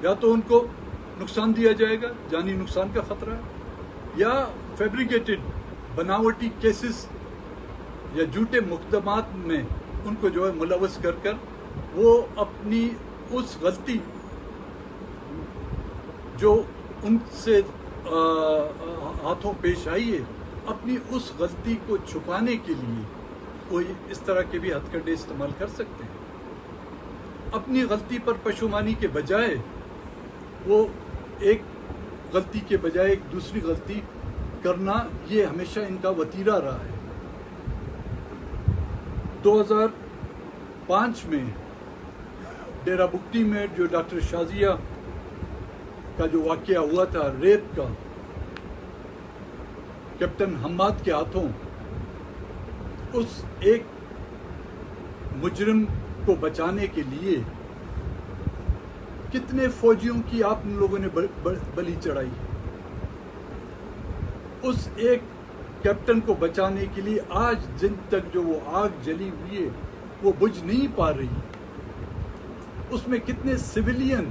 یا تو ان کو نقصان دیا جائے گا، جانی نقصان کا خطرہ ہے، یا فیبریکیٹڈ بناوٹی کیسز یا جھوٹے مقدمات میں ان کو جو ہے ملوث کر کر وہ اپنی اس غلطی جو ان سے ہاتھوں پیش آئی ہے، اپنی اس غلطی کو چھپانے کے لیے وہ اس طرح کے بھی ہتھ کنڈے استعمال کر سکتے ہیں۔ اپنی غلطی پر پشیمانی کے بجائے وہ ایک غلطی کے بجائے ایک دوسری غلطی کرنا، یہ ہمیشہ ان کا وتیرہ رہا ہے۔ 2005 میں ڈیرہ بگٹی میں جو ڈاکٹر شازیہ کا جو واقعہ ہوا تھا ریپ کا، کیپٹن حماد کے ہاتھوں، اس ایک مجرم کو بچانے کے لیے کتنے فوجیوں کی آپ لوگوں نے بلی چڑھائی۔ اس ایک کیپٹن کو بچانے کے لیے آج دن تک جو وہ آگ جلی ہوئی ہے وہ بجھ نہیں پا رہی۔ اس میں کتنے سویلین،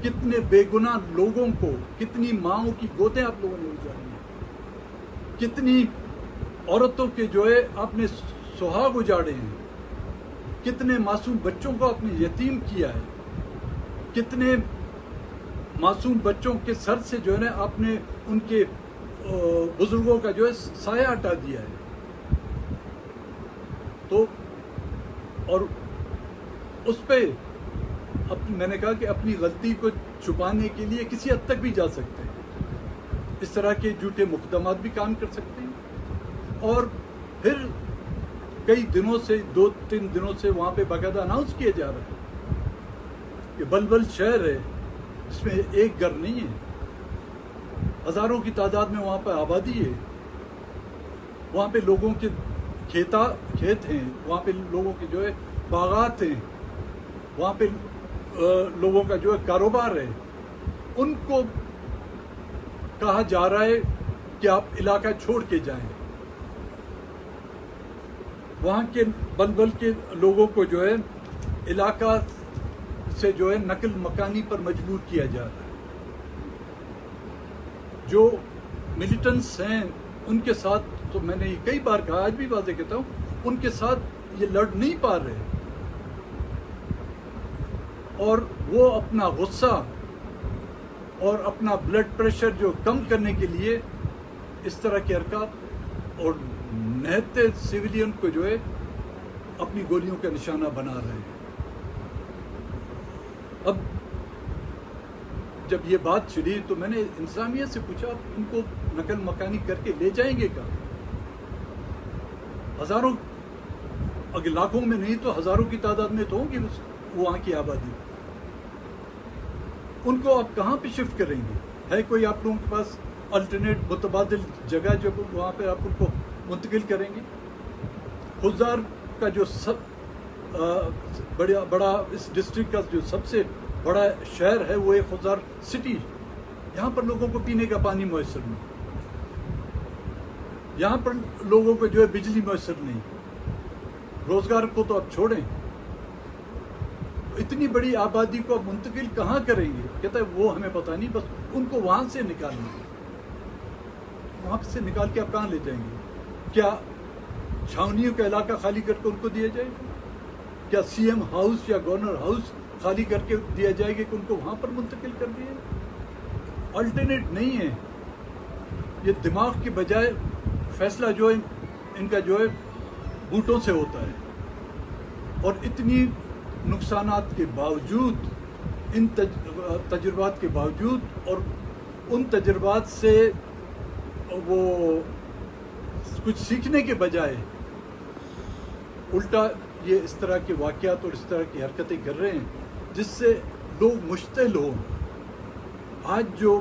کتنے بے گناہ لوگوں کو، کتنی ماؤں کی گودیں آپ لوگوں نے اجاڑی ہیں، کتنی عورتوں کے جو ہے آپ نے سہاگ اجاڑے ہیں، کتنے معصوم بچوں کو آپ نے یتیم کیا ہے، کتنے معصوم بچوں کے سر سے جو ہے نا آپ نے ان کے بزرگوں کا جو ہے سایہ ہٹا دیا ہے۔ تو اور اس پہ میں نے کہا کہ اپنی غلطی کو چھپانے کے لیے کسی حد تک بھی جا سکتے ہیں، اس طرح کے جھوٹے مقدمات بھی کام کر سکتے ہیں، اور پھر کئی دنوں سے 2-3 دنوں سے وہاں پہ باقاعدہ اناؤنس کیا جا رہا ہے کہ بلبل شہر ہے جس میں ایک گھر نہیں ہے، ہزاروں کی تعداد میں وہاں پہ آبادی ہے، وہاں پہ لوگوں کے کھیت ہیں، وہاں پہ لوگوں کے جو ہے باغات ہیں، وہاں پہ لوگوں کا جو ہے کاروبار ہے۔ ان کو کہا جا رہا ہے کہ آپ علاقہ چھوڑ کے جائیں۔ وہاں کے بلبل کے لوگوں کو جو ہے علاقہ سے جو ہے نقل مکانی پر مجبور کیا جا رہا ہے۔ جو ملیٹنٹس ہیں ان کے ساتھ تو میں نے یہ کئی بار کہا، آج بھی واضح کہتا ہوں، ان کے ساتھ یہ لڑ نہیں پا رہے، اور وہ اپنا غصہ اور اپنا بلڈ پریشر جو کم کرنے کے لیے اس طرح کے حرکات اور نہتے سویلین کو جو ہے اپنی گولیوں کا نشانہ بنا رہے ہیں۔ اب جب یہ بات چھڑی تو میں نے انتظامیہ سے پوچھا، ان کو نقل مکانی کر کے لے جائیں گے کہاں؟ ہزاروں، اگر لاکھوں میں نہیں تو ہزاروں کی تعداد میں تو ہوگی وہاں کی آبادی، ان کو آپ کہاں پہ شفٹ کریں گے؟ ہے کوئی آپ لوگوں کے پاس الٹرنیٹ متبادل جگہ جو وہاں پہ آپ ان کو منتقل کریں گے؟ خضدار کا جو سب بڑا اس ڈسٹرکٹ کا جو سب سے بڑا شہر ہے وہ ہے خضدار سٹی، یہاں پر لوگوں کو پینے کا پانی میسر نہیں، یہاں پر لوگوں کو جو ہے بجلی میسر نہیں، روزگار کو تو آپ چھوڑیں، اتنی بڑی آبادی کو آپ منتقل کہاں کریں گے؟ کہتا ہے وہ ہمیں پتہ نہیں، بس ان کو وہاں سے نکالنا ہے۔ وہاں سے نکال کے آپ کہاں لے جائیں گے؟ کیا چھاونیوں کا علاقہ خالی کر کے ان کو دیا جائے گا؟ کیا سی ایم ہاؤس یا گورنر ہاؤس خالی کر کے دیا جائے گا کہ ان کو وہاں پر منتقل کر دیا جائے؟ الٹرنیٹ نہیں ہے، یہ دماغ کے بجائے فیصلہ جو ہے ان کا جو ہے بوٹوں سے ہوتا ہے، اور اتنی نقصانات کے باوجود، ان تجربات کے باوجود، اور ان تجربات سے وہ کچھ سیکھنے کے بجائے الٹا یہ اس طرح کے واقعات اور اس طرح کی حرکتیں کر رہے ہیں جس سے لوگ مشتعل ہوں۔ آج جو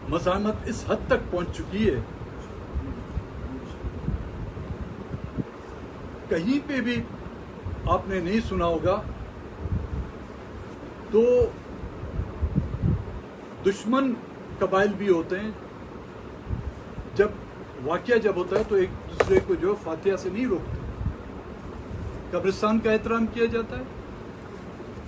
مزاحمت اس حد تک پہنچ چکی ہے، کہیں پہ بھی آپ نے نہیں سنا ہوگا تو دشمن قبائل بھی ہوتے ہیں، جب ہوتا ہے تو ایک دوسرے کو جو فاتحہ سے نہیں روکتے، قبرستان کا احترام کیا جاتا ہے،